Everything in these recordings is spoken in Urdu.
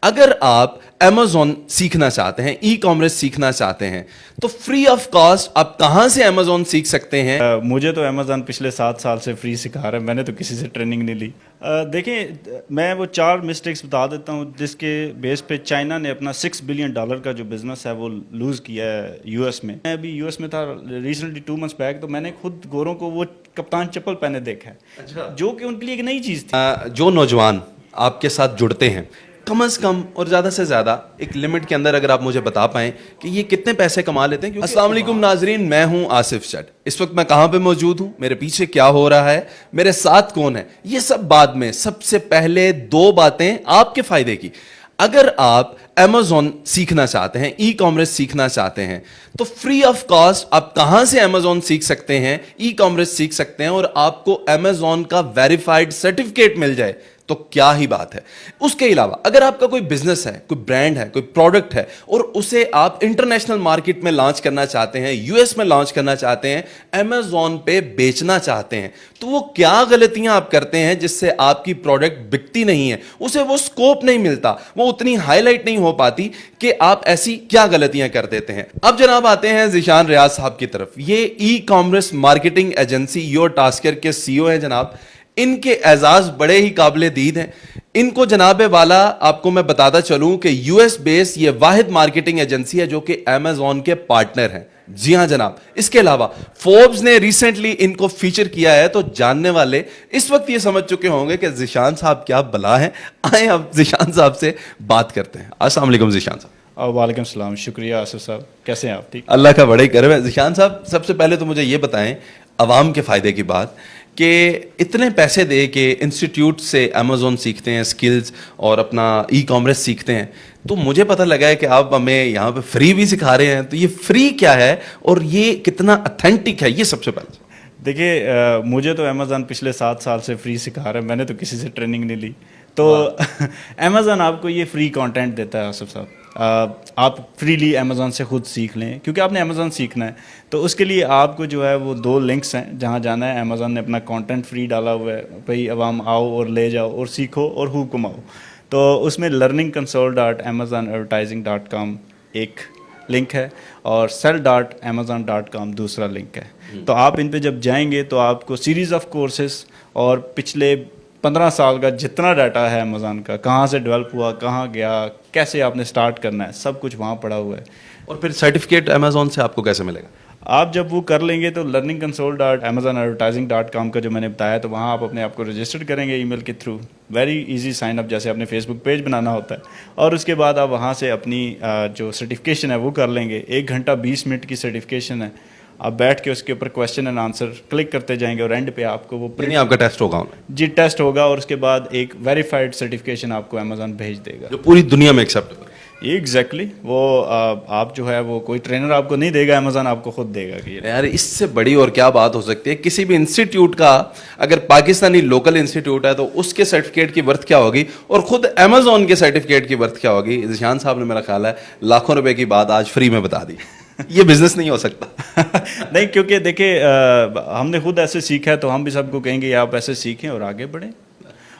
اگر آپ Amazon سیکھنا چاہتے ہیں, ای کامرس سیکھنا چاہتے ہیں, تو فری آف کاسٹ آپ کہاں سے Amazon سیکھ سکتے ہیں؟ مجھے تو Amazon پچھلے 7 سال سے فری سکھا رہا ہے, میں نے تو کسی سے ٹریننگ نہیں لی. دیکھیں, میں وہ 4 مسٹیکس بتا دیتا ہوں جس کے بیس پہ چائنا نے اپنا $6 بلین کا جو بزنس ہے وہ لوز کیا ہے یو ایس میں. میں ابھی یو ایس میں تھا ریسنٹلی 2 months بیک, تو میں نے خود گوروں کو وہ کپتان چپل پہنے دیکھا ہے, جو کہ ان کے لیے ایک نئی چیز تھی. جو نوجوان آپ کے ساتھ جڑتے ہیں, کم از کم اور زیادہ سے زیادہ ایک لمٹ کے اندر اگر آپ مجھے بتا پائیں کہ یہ کتنے پیسے کما لیتے ہیں. السلام علیکم ناظرین, میں ہوں آصف چٹ. اس وقت میں کہاں پہ موجود ہوں, میرے پیچھے کیا ہو رہا ہے, میرے ساتھ کون ہے, یہ سب بعد میں. سب سے پہلے 2 باتیں آپ کے فائدے کی. اگر آپ Amazon سیکھنا چاہتے ہیں, ای کامرس سیکھنا چاہتے ہیں, تو فری آف کاسٹ آپ کہاں سے Amazon سیکھ سکتے ہیں, ای کامرس سیکھ سکتے ہیں, اور آپ کو Amazon کا ویریفائڈ سرٹیفکیٹ مل جائے تو کیا ہی بات ہے. اس کے علاوہ اگر آپ کا کوئی بزنس ہے, کوئی برانڈ ہے, کوئی پروڈکٹ ہے, اور اسے آپ انٹرنیشنل مارکیٹ میں لانچ کرنا چاہتے ہیں, یو ایس میں لانچ کرنا چاہتے ہیں, Amazon پہ بیچنا چاہتے ہیں, تو وہ کیا غلطیاں آپ کرتے ہیں جس سے آپ کی پروڈکٹ بکتی نہیں ہے, اسے وہ سکوپ نہیں ملتا, وہ اتنی ہائی لائٹ نہیں ہو پاتی, کہ آپ ایسی کیا غلطیاں کر دیتے ہیں. اب جناب آتے ہیں ذیشان ریاض صاحب کی طرف. یہ ecommerce marketing agency your tasker کے سی او ہیں جناب. ان کے اعزاز بڑے ہی قابل دید ہیں. ان کو جناب والا آپ کو میں بتاتا چلوں کہ یو ایس بیس یہ واحد مارکیٹنگ ایجنسی ہے جو کہ Amazon کے پارٹنر ہیں. جی ہاں جناب. اس کے علاوہ فوربس نے ریسنٹلی ان کو فیچر کیا ہے, تو جاننے والے اس وقت یہ سمجھ چکے ہوں گے کہ ذیشان صاحب کیا بلا ہیں. آئیں اب ذیشان صاحب سے بات کرتے ہیں. السلام علیکم ذیشان صاحب. وعلیکم السلام, شکریہ آصف صاحب, کیسے ہیں آپ؟ ٹھیک, اللہ کا بڑے کرم ہے. ذیشان صاحب, سب سے پہلے تو مجھے یہ بتائیں عوام کے فائدے کی بات, کہ اتنے پیسے دے کے انسٹیٹیوٹ سے Amazon سیکھتے ہیں سکلز اور اپنا ای کامرس سیکھتے ہیں, تو مجھے پتہ لگا ہے کہ آپ ہمیں یہاں پہ فری بھی سکھا رہے ہیں. تو یہ فری کیا ہے اور یہ کتنا اتھینٹک ہے, یہ سب سے پہلے. دیکھیے, مجھے تو Amazon پچھلے 7 سال سے فری سکھا رہا ہے, میں نے تو کسی سے ٹریننگ نہیں لی. تو Amazon آپ کو یہ فری کانٹینٹ دیتا ہے آصف صاحب. آپ فریلی Amazon سے خود سیکھ لیں, کیونکہ آپ نے Amazon سیکھنا ہے. تو اس کے لیے آپ کو جو ہے وہ 2 لنکس ہیں جہاں جانا ہے. Amazon نے اپنا کانٹینٹ فری ڈالا ہوا ہے, بھائی عوام آؤ اور لے جاؤ اور سیکھو اور خوب کماؤ. تو اس میں learningconsole.amazon.com ایک لنک ہے, اور sell.amazon.com دوسرا لنک ہے. تو آپ ان پہ جب جائیں گے تو آپ کو سیریز آف کورسز اور پچھلے 15 سال کا جتنا ڈاٹا ہے Amazon کا, کہاں سے ڈیولپ ہوا, کہاں گیا, کیسے آپ نے سٹارٹ کرنا ہے, سب کچھ وہاں پڑا ہوا ہے. اور پھر سرٹیفکیٹ Amazon سے آپ کو کیسے ملے گا؟ آپ جب وہ کر لیں گے تو learningconsole.amazon.com کا جو میں نے بتایا, تو وہاں آپ اپنے آپ کو رجسٹر کریں گے ای میل کے through. Very easy sign up, جیسے اپنے فیس بک پیج بنانا ہوتا ہے. اور اس کے بعد آپ وہاں سے اپنی جو سرٹیفکیشن ہے وہ کر لیں گے. 1 گھنٹہ 20 منٹ کی سرٹیفکیشن ہے. آپ بیٹھ کے اس کے اوپر کویشچن اینڈ آنسر کلک کرتے جائیں گے, اور اینڈ پہ آپ کو وہ آپ کا ٹیسٹ ہوگا. جی, ٹیسٹ ہوگا, اور اس کے بعد ایک ویریفائڈ سرٹیفکیشن آپ کو Amazon بھیج دے گا, جو پوری دنیا میں ایکسیپٹ ہوگا. ایگزیکٹلی. وہ آپ جو ہے وہ کوئی ٹرینر آپ کو نہیں دے گا, Amazon آپ کو خود دے گا. کہ یار اس سے بڑی اور کیا بات ہو سکتی ہے. کسی بھی انسٹیٹیوٹ کا اگر پاکستانی لوکل انسٹیٹیوٹ ہے تو اس کے سرٹیفکیٹ کی ورتھ کیا ہوگی, اور خود Amazon کے سرٹیفکیٹ کی ورتھ کیا ہوگی. ذیشان صاحب نے میرا خیال ہے لاکھوں روپے کی بات آج فری میں بتا دی. یہ بزنس نہیں ہو سکتا. نہیں, کیونکہ دیکھیں ہم نے خود ایسے سیکھا ہے, تو ہم بھی سب کو کہیں گے آپ ایسے سیکھیں اور آگے بڑھیں.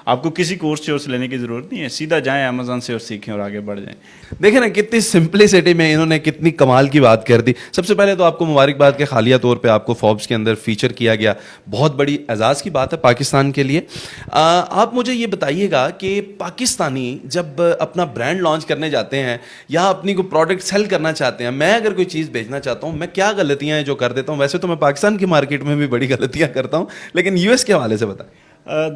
آپ کو کسی کورس لینے کی ضرورت نہیں ہے, سیدھا جائیں Amazon سے اور سیکھیں اور آگے بڑھ جائیں. دیکھیں نا کتنی سمپلسٹی میں انہوں نے کتنی کمال کی بات کر دی. سب سے پہلے تو آپ کو مبارکباد کے حالیہ طور پہ آپ کو فوربس کے اندر فیچر کیا گیا, بہت بڑی اعزاز کی بات ہے پاکستان کے لیے. آپ مجھے یہ بتائیے گا کہ پاکستانی جب اپنا برانڈ لانچ کرنے جاتے ہیں یا اپنی کوئی پروڈکٹ سیل کرنا چاہتے ہیں, میں اگر کوئی چیز بیچنا چاہتا ہوں, میں کیا غلطیاں ہیں جو کر دیتا ہوں. ویسے تو میں پاکستان کی مارکیٹ میں بھی بڑی غلطیاں کرتا ہوں, لیکن یو ایس کے حوالے سے بتائیں.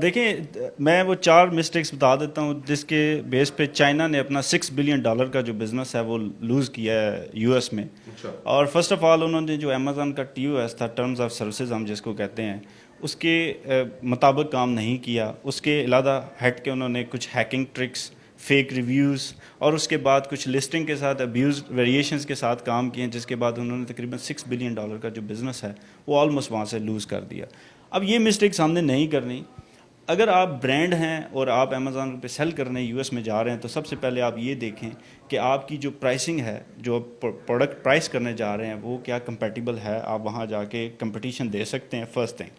دیکھیں, میں وہ 4 مسٹیکس بتا دیتا ہوں جس کے بیس پہ چائنا نے اپنا $6 بلین کا جو بزنس ہے وہ لوز کیا ہے یو ایس میں. اور فرسٹ آف آل انہوں نے جو Amazon کا TOS تھا, ٹرمز آف سروسز ہم جس کو کہتے ہیں, اس کے مطابق کام نہیں کیا. اس کے علیحدہ ہٹ کے انہوں نے کچھ ہیکنگ ٹرکس, فیک ریویوز, اور اس کے بعد کچھ لسٹنگ کے ساتھ ابیوز ویریشنز کے ساتھ کام کیے, جس کے بعد انہوں نے تقریباً $6 بلین کا جو بزنس ہے وہ آلموسٹ وہاں سے لوز کر دیا. اب یہ مسٹیکس ہم نے نہیں کرنی. اگر آپ برانڈ ہیں اور آپ Amazon پہ سیل کرنے یو ایس میں جا رہے ہیں, تو سب سے پہلے آپ یہ دیکھیں کہ آپ کی جو پرائسنگ ہے, جو پروڈکٹ پرائس کرنے جا رہے ہیں, وہ کیا کمپیٹیبل ہے. آپ وہاں جا کے کمپٹیشن دے سکتے ہیں, فرسٹ تھنگ.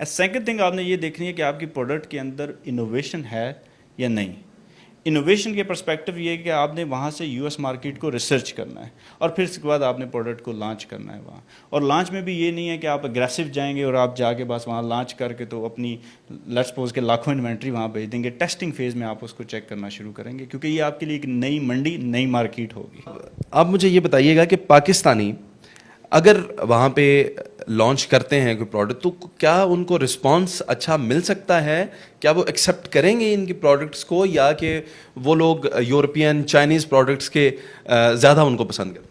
سیکنڈ تھنگ آپ نے یہ دیکھنی ہے کہ آپ کی پروڈکٹ کے اندر انوویشن ہے یا نہیں. انوویشن کے پرسپیکٹو یہ ہے کہ آپ نے وہاں سے یو ایس مارکیٹ کو ریسرچ کرنا ہے اور پھر اس کے بعد آپ نے پروڈکٹ کو لانچ کرنا ہے وہاں. اور لانچ میں بھی یہ نہیں ہے کہ آپ اگریسو جائیں گے اور آپ جا کے بس وہاں لانچ کر کے تو اپنی لیٹس سپوز کے لاکھوں انوینٹری وہاں بھیج دیں گے. ٹیسٹنگ فیز میں آپ اس کو چیک کرنا شروع کریں گے کیونکہ یہ آپ کے لیے ایک نئی منڈی, نئی مارکیٹ ہوگی. آپ مجھے یہ بتائیے گا کہ پاکستانی اگر وہاں پہ لانچ کرتے ہیں کوئی پروڈکٹ تو کیا ان کو رسپانس اچھا مل سکتا ہے؟ کیا وہ ایکسیپٹ کریں گے ان کی پروڈکٹس کو, یا کہ وہ لوگ یورپین چائنیز پروڈکٹس کے زیادہ ان کو پسند کرتے ہیں؟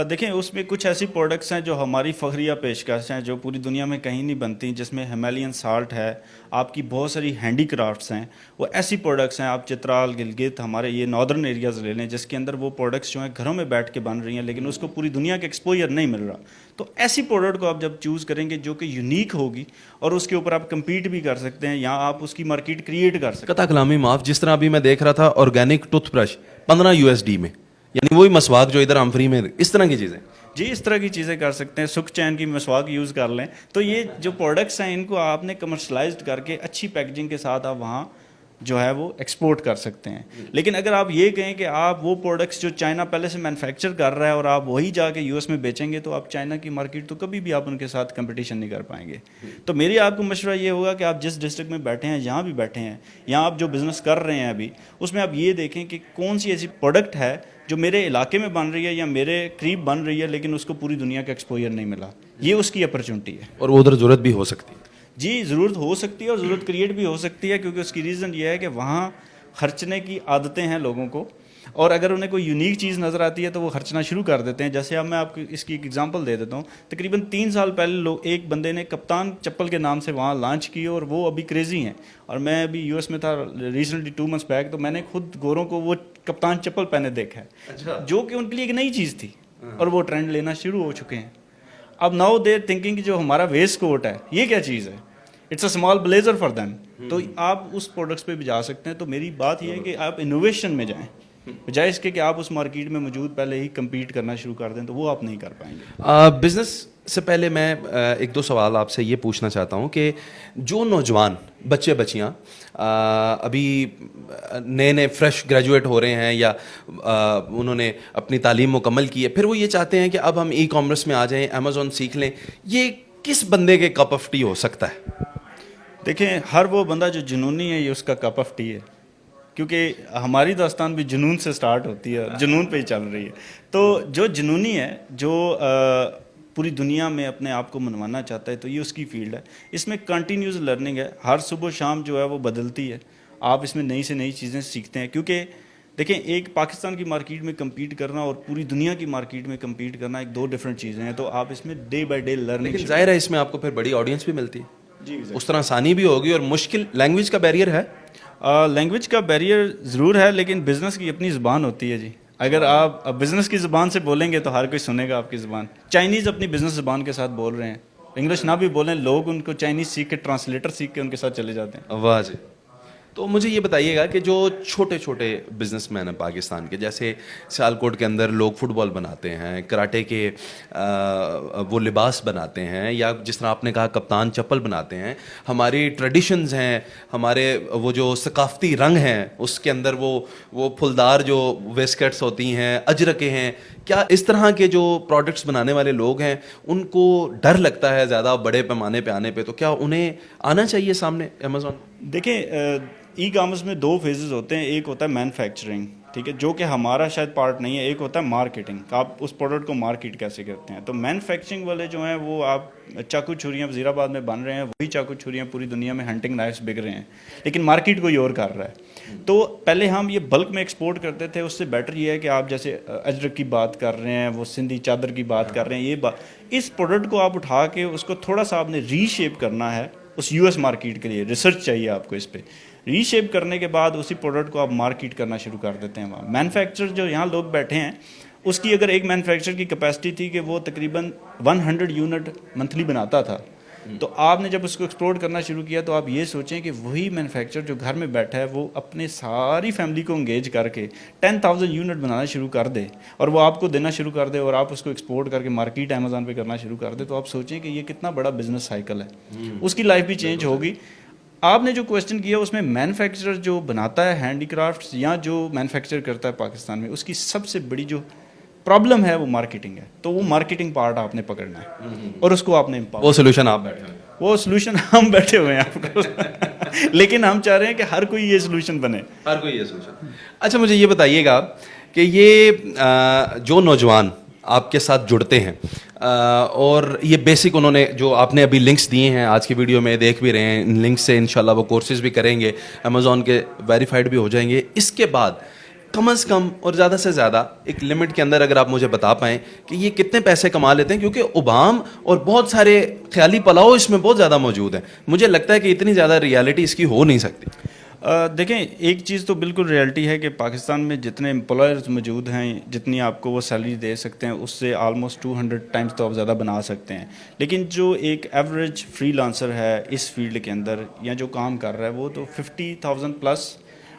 دیکھیں اس میں کچھ ایسی پروڈکٹس ہیں جو ہماری فخریہ پیشکش ہیں جو پوری دنیا میں کہیں نہیں بنتی, جس میں ہمالین سالٹ ہے, آپ کی بہت ساری ہینڈی کرافٹس ہیں. وہ ایسی پروڈکٹس ہیں, آپ چترال, گلگت, ہمارے یہ ناردرن ایریاز لے لیں جس کے اندر وہ پروڈکٹس جو ہیں گھروں میں بیٹھ کے بن رہی ہیں لیکن اس کو پوری دنیا کے ایکسپوجر نہیں مل رہا. تو ایسی پروڈکٹ کو آپ جب چوز کریں گے جو کہ یونیک ہوگی اور اس کے اوپر آپ کمپیٹ بھی کر سکتے ہیں یا آپ اس کی مارکیٹ کریٹ کر سکتے ہیں. قطع کلامی معاف, جس طرح ابھی میں دیکھ رہا تھا آرگینک ٹوتھ برش $15 میں, یعنی وہی مسواک جو ادھر ہم فری میں, اس طرح کی چیزیں. جی اس طرح کی چیزیں کر سکتے ہیں. سکھ چین کی مسواک یوز کر لیں. تو یہ جو پروڈکٹس ہیں ان کو آپ نے کمرشلائزڈ کر کے اچھی پیکجنگ کے ساتھ آپ وہاں جو ہے وہ ایکسپورٹ کر سکتے ہیں. لیکن اگر آپ یہ کہیں کہ آپ وہ پروڈکٹس جو چائنا پہلے سے مینوفیکچر کر رہا ہے اور آپ وہی جا کے یو ایس میں بیچیں گے تو آپ چائنا کی مارکیٹ تو کبھی بھی آپ ان کے ساتھ کمپٹیشن نہیں کر پائیں گے. تو میری آپ کو مشورہ یہ ہوگا کہ آپ جس ڈسٹرکٹ میں بیٹھے ہیں, جہاں بھی بیٹھے ہیں, یا آپ جو بزنس کر رہے ہیں ابھی, اس میں آپ یہ دیکھیں کہ کون سی ایسی پروڈکٹ ہے جو میرے علاقے میں بن رہی ہے یا میرے قریب بن رہی ہے لیکن اس کو پوری دنیا کا ایکسپوجر نہیں ملا. یہ اس کی اپرچونٹی ہے. اور وہ ادھر ضرورت بھی ہو سکتی ہے. جی ضرورت ہو سکتی ہے اور ضرورت کریٹ بھی ہو سکتی ہے کیونکہ اس کی ریزن یہ ہے کہ وہاں خرچنے کی عادتیں ہیں لوگوں کو, اور اگر انہیں کوئی یونیک چیز نظر آتی ہے تو وہ خرچنا شروع کر دیتے ہیں. جیسے اب میں آپ کو اس کی ایک ایگزامپل دے دیتا ہوں. تقریباً 3 سال پہلے ایک بندے نے کپتان چپل کے نام سے وہاں لانچ کی اور وہ ابھی کریزی ہیں. اور میں ابھی یو ایس میں تھا ریسنٹلی 2 months بیک, تو میں نے خود گوروں کو وہ کپتان چپل پہنے دیکھا ہے جو کہ ان کے لیے ایک نئی چیز تھی اور وہ ٹرینڈ لینا شروع ہو چکے ہیں. اب ناؤ دیر تھنکنگ کہ جو ہمارا ویسٹ کوٹ ہے یہ کیا چیز ہے, it's a small blazer for them. تو آپ اس پروڈکٹس پہ بھی جا سکتے ہیں. تو میری بات یہ ہے کہ آپ انوویشن میں جائیں بجائے اس کے کہ آپ اس مارکیٹ میں موجود پہلے ہی کمپیٹ کرنا شروع کر دیں, تو وہ آپ نہیں کر پائیں گے. بزنس سے پہلے میں 1-2 سوال آپ سے یہ پوچھنا چاہتا ہوں کہ جو نوجوان بچے بچیاں ابھی نئے فریش گریجویٹ ہو رہے ہیں یا انہوں نے اپنی تعلیم مکمل کی ہے, پھر وہ یہ چاہتے ہیں کہ اب ہم ای کامرس میں آ جائیں, امیزون سیکھ لیں, یہ کس بندے کے کپ آف ٹی ہو سکتا ہے؟ دیکھیں ہر وہ بندہ جو جنونی ہے یہ اس کا کپ آف ٹی ہے, کیونکہ ہماری داستان بھی جنون سے سٹارٹ ہوتی ہے, جنون پہ ہی چل رہی ہے. تو جو جنونی ہے, جو پوری دنیا میں اپنے آپ کو منوانا چاہتا ہے, تو یہ اس کی فیلڈ ہے. اس میں کنٹینیوس لرننگ ہے, ہر صبح و شام جو ہے وہ بدلتی ہے. آپ اس میں نئی سے نئی چیزیں سیکھتے ہیں کیونکہ دیکھیں ایک پاکستان کی مارکیٹ میں کمپیٹ کرنا اور پوری دنیا کی مارکیٹ میں کمپیٹ کرنا ایک 2 ڈفرینٹ چیزیں ہیں. تو آپ اس میں ڈے بائی ڈے لرننگ. لیکن ظاہر ہے اس میں آپ کو پھر بڑی آڈینس بھی ملتی ہے. جی اس طرح آسانی بھی ہوگی اور مشکل لینگویج کا بیریئر ہے. لینگویج کا بیریئر ضرور ہے لیکن بزنس کی اپنی زبان ہوتی ہے. جی اگر آپ بزنس کی زبان سے بولیں گے تو ہر کوئی سنے گا آپ کی زبان. چائنیز اپنی بزنس زبان کے ساتھ بول رہے ہیں, انگلش نہ بھی بولیں, لوگ ان کو چائنیز سیکھ کے ٹرانسلیٹر سیکھ کے ان کے ساتھ چلے جاتے ہیں. واہ جی. تو مجھے یہ بتائیے گا کہ جو چھوٹے چھوٹے بزنس مین ہیں پاکستان کے, جیسے سیالکوٹ کے اندر لوگ فٹ بال بناتے ہیں, کراٹے کے وہ لباس بناتے ہیں, یا جس طرح آپ نے کہا کپتان چپل بناتے ہیں, ہماری ٹریڈیشنز ہیں, ہمارے وہ جو ثقافتی رنگ ہیں اس کے اندر وہ پھلدار جو ویسکٹس ہوتی ہیں, اجرکیں ہیں, کیا اس طرح کے جو پروڈکٹس بنانے والے لوگ ہیں ان کو ڈر لگتا ہے زیادہ بڑے پیمانے پہ آنے پہ, تو کیا انہیں آنا چاہیے سامنے امیزون؟ دیکھیں ای کامرس میں 2 پھیزز ہوتے ہیں. ایک ہوتا ہے مینوفیکچرنگ, ٹھیک ہے, جو کہ ہمارا شاید پارٹ نہیں ہے. ایک ہوتا ہے مارکیٹنگ, آپ اس پروڈکٹ کو مارکیٹ کیسے کرتے ہیں. تو مینوفیکچرنگ والے جو ہیں وہ آپ چاقو چھریاں وزیر آباد میں بن رہے ہیں, وہی چاقو چھریاں پوری دنیا میں ہنٹنگ نائفس بک رہے ہیں, لیکن مارکیٹ کوئی اور کر رہا ہے. تو پہلے ہم یہ بلک میں ایکسپورٹ کرتے تھے, اس سے بیٹر یہ ہے کہ آپ جیسے اجرک کی بات کر رہے ہیں, وہ سندھی چادر کی بات کر رہے ہیں, یہ اس پروڈکٹ کو آپ اٹھا کے اس کو تھوڑا سا آپ نے ری شیپ کرنا ہے اس یو ایس مارکیٹ کے لیے. ریسرچ چاہیے آپ کو اس پہ. ری شیپ کرنے کے بعد اسی پروڈکٹ کو آپ مارکیٹ کرنا شروع کر دیتے ہیں. وہاں مینوفیکچر جو یہاں لوگ بیٹھے ہیں اس کی اگر ایک مینوفیکچر کی کیپیسٹی تھی کہ وہ تقریباً 100 یونٹ منتھلی بناتا تھا, تو آپ نے جب اس کو ایکسپورٹ کرنا شروع کیا تو آپ یہ سوچیں کہ وہی مینوفیکچر جو گھر میں بیٹھا ہے وہ اپنے ساری فیملی کو انگیج کر کے 10,000 یونٹ بنانا شروع کر دے اور وہ آپ کو دینا شروع کر دے اور آپ اس کو ایکسپورٹ کر کے مارکیٹ امیزون پہ کرنا شروع کر دے, تو آپ سوچیں کہ یہ کتنا بڑا بزنس سائیکل ہے. اس کی لائف بھی چینج ہوگی. آپ نے جو کوشچن کیا اس میں مینوفیکچرر جو بناتا ہے ہینڈی کرافٹس یا جو مینوفیکچر کرتا ہے پاکستان میں، اس کی سب سے بڑی جو پرابلم ہے وہ مارکیٹنگ ہے. تو وہ مارکیٹنگ پارٹ آپ نے پکڑنا ہے اور اس کو آپ نے وہ سولوشن آپ بیٹھے ہیں. وہ سولوشن ہم بیٹھے ہوئے ہیں آپ کو لیکن ہم چاہ رہے ہیں کہ ہر کوئی یہ سولوشن بنے. ہر کوئی یہ سولوشن. اچھا مجھے یہ بتائیے گا کہ یہ جو نوجوان آپ کے ساتھ جڑتے ہیں اور یہ بیسک انہوں نے جو آپ نے ابھی لنکس دیے ہیں آج کی ویڈیو میں دیکھ بھی رہے ہیں، ان لنکس سے انشاءاللہ وہ کورسز بھی کریں گے، امیزون کے ویریفائڈ بھی ہو جائیں گے. اس کے بعد کم از کم اور زیادہ سے زیادہ ایک لمٹ کے اندر اگر آپ مجھے بتا پائیں کہ یہ کتنے پیسے کما لیتے ہیں، کیونکہ ابہام اور بہت سارے خیالی پلاؤ اس میں بہت زیادہ موجود ہیں. مجھے لگتا ہے کہ اتنی زیادہ ریالٹی اس کی ہو نہیں سکتی. دیکھیں ایک چیز تو بالکل ریئلٹی ہے کہ پاکستان میں جتنے امپلائرز موجود ہیں، جتنی آپ کو وہ سیلری دے سکتے ہیں، اس سے آلموسٹ 200 ٹائمز تو آپ زیادہ بنا سکتے ہیں. لیکن جو ایک ایوریج فری لانسر ہے اس فیلڈ کے اندر یا جو کام کر رہا ہے وہ تو 50,000 پلس،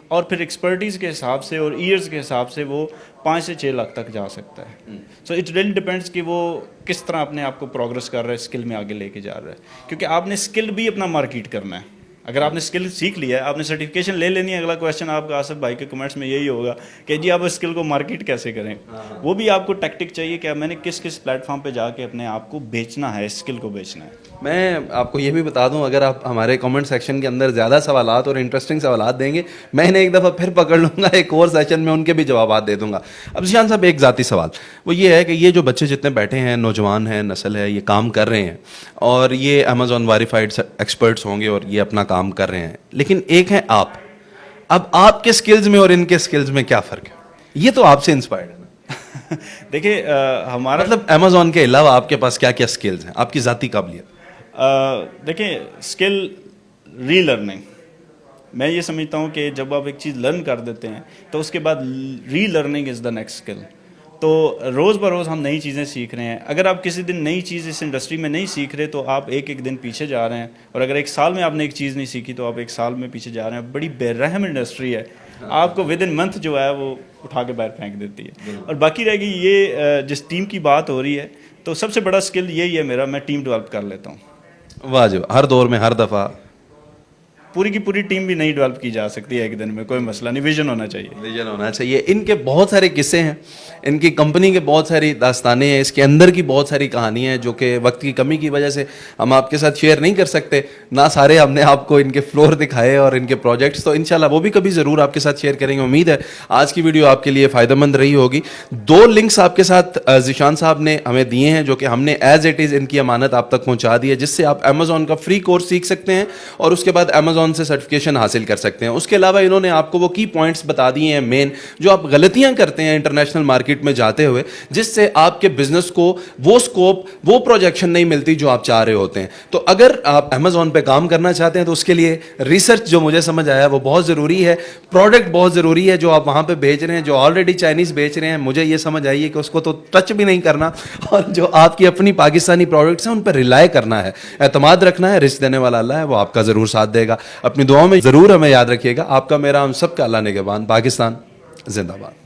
اور پھر ایکسپرٹیز کے حساب سے اور ایئرز کے حساب سے وہ 5 سے 6 لاکھ تک جا سکتا ہے. سو اٹ ریلی ڈپینڈس کہ وہ کس طرح اپنے آپ کو پروگرس کر رہا ہے، اسکل میں آگے لے کے جا رہا ہے. کیونکہ آپ نے اسکل بھی اپنا مارکیٹ کرنا ہے. اگر آپ نے اسکل سیکھ لیا ہے، آپ نے سرٹیفکیشن لے لینی ہے، اگلا کویشچن آپ کا آصف بھائی کے کمنٹس میں یہی ہوگا کہ جی آپ اسکل کو مارکیٹ کیسے کریں. وہ بھی آپ کو ٹیکٹک چاہیے کہ میں نے کس کس پلیٹ فارم پہ جا کے اپنے آپ کو بیچنا ہے، اسکل کو بیچنا ہے. میں آپ کو یہ بھی بتا دوں، اگر آپ ہمارے کمنٹ سیکشن کے اندر زیادہ سوالات اور انٹرسٹنگ سوالات دیں گے، میں انہیں ایک دفعہ پھر پکڑ لوں گا، ایک اور سیشن میں ان کے بھی جوابات دے دوں گا. اب ذیشان صاحب ایک ذاتی سوال وہ یہ ہے کہ یہ جو بچے جتنے بیٹھے ہیں، نوجوان ہیں، نسل ہے، یہ کام کر رہے ہیں اور یہ امیزون ویریفائڈ ایکسپرٹس ہوں گے اور یہ اپنا کام کر رہے ہیں، لیکن ایک ہیں آپ. اب آپ کے سکلز میں اور ان کے سکلز میں کیا فرق ہے؟ یہ تو آپ سے انسپائرڈ ہے نا. دیکھیں ہمارا مطلب امیزون کے علاوہ آپ کے پاس کیا کیا سکلز ہیں، آپ کی ذاتی قابلیت؟ دیکھیں اسکل ری لرننگ، میں یہ سمجھتا ہوں کہ جب آپ ایک چیز لرن کر دیتے ہیں تو اس کے بعد relearning is the next skill. تو روز بروز ہم نئی چیزیں سیکھ رہے ہیں. اگر آپ کسی دن نئی چیز اس انڈسٹری میں نہیں سیکھ رہے تو آپ ایک ایک دن پیچھے جا رہے ہیں، اور اگر ایک سال میں آپ نے ایک چیز نہیں سیکھی تو آپ ایک سال میں پیچھے جا رہے ہیں. بڑی بے رحم انڈسٹری ہے، آپ کو ود ان منتھ جو ہے وہ اٹھا کے باہر پھینک دیتی ہے. اور باقی رہ گئی یہ جس ٹیم کی بات ہو رہی ہے، تو سب سے بڑا اسکل یہی ہے میرا، میں ٹیم ڈیولپ کر لیتا ہوں. واجب ہر دور میں ہر دفعہ پوری کی پوری ٹیم بھی نہیں ڈیولپ کی جا سکتی ہے ایک دن میں، کوئی مسئلہ نہیں، ویژن ہونا چاہیے. ویژن ہونا چاہیے. ان کے بہت سارے قصے ہیں، ان کی کمپنی کے بہت ساری داستانیں ہیں، اس کے اندر کی بہت ساری کہانیاں ہیں جو کہ وقت کی کمی کی وجہ سے ہم آپ کے ساتھ شیئر نہیں کر سکتے. نہ سارے ہم نے آپ کو ان کے فلور دکھائے اور ان کے پروجیکٹس، تو انشاءاللہ وہ بھی کبھی ضرور آپ کے ساتھ شیئر کریں گے. امید ہے آج کی ویڈیو آپ کے لیے فائدہ مند رہی ہوگی. 2 لنکس آپ کے ساتھ ذیشان صاحب نے ہمیں دیے ہیں جو کہ ہم نے ایز اٹ از ان کی امانت آپ تک پہنچا دی ہے، جس سے آپ امیزون کا فری کورس سیکھ سکتے ہیں اور اس کے بعد امیزون سے سرٹیفکیشن حاصل کر سکتے ہیں. اس کے علاوہ انہوں نے آپ کو وہ کی پوائنٹس بتا دیے ہیں مین، جو آپ غلطیاں کرتے ہیں انٹرنیشنل مارکیٹ میں جاتے ہوئے، جس سے آپ کے بزنس کو وہ سکوپ، وہ پروجیکشن نہیں ملتی جو آپ چاہ رہے ہوتے ہیں. تو اگر آپ امیزون پہ کام کرنا چاہتے ہیں تو اس کے لیے ریسرچ جو مجھے سمجھ آیا وہ بہت ضروری ہے. پروڈکٹ بہت ضروری ہے جو آپ وہاں پہ بیچ رہے ہیں. جو آلریڈی چائنیز بیچ رہے ہیں، مجھے یہ سمجھ آئی ہے کہ اس کو تو ٹچ بھی نہیں کرنا، اور جو آپ کی اپنی پاکستانی پروڈکٹس ہیں ان پہ ریلائی کرنا ہے، اعتماد رکھنا ہے. رزق دینے والا اللہ ہے، وہ آپ کا ضرور ساتھ دے گا. اپنی دعاؤں میں ضرور ہمیں یاد رکھیے گا. آپ کا، میرا، ہم سب کا اللہ نگہبان. پاکستان زندہ باد.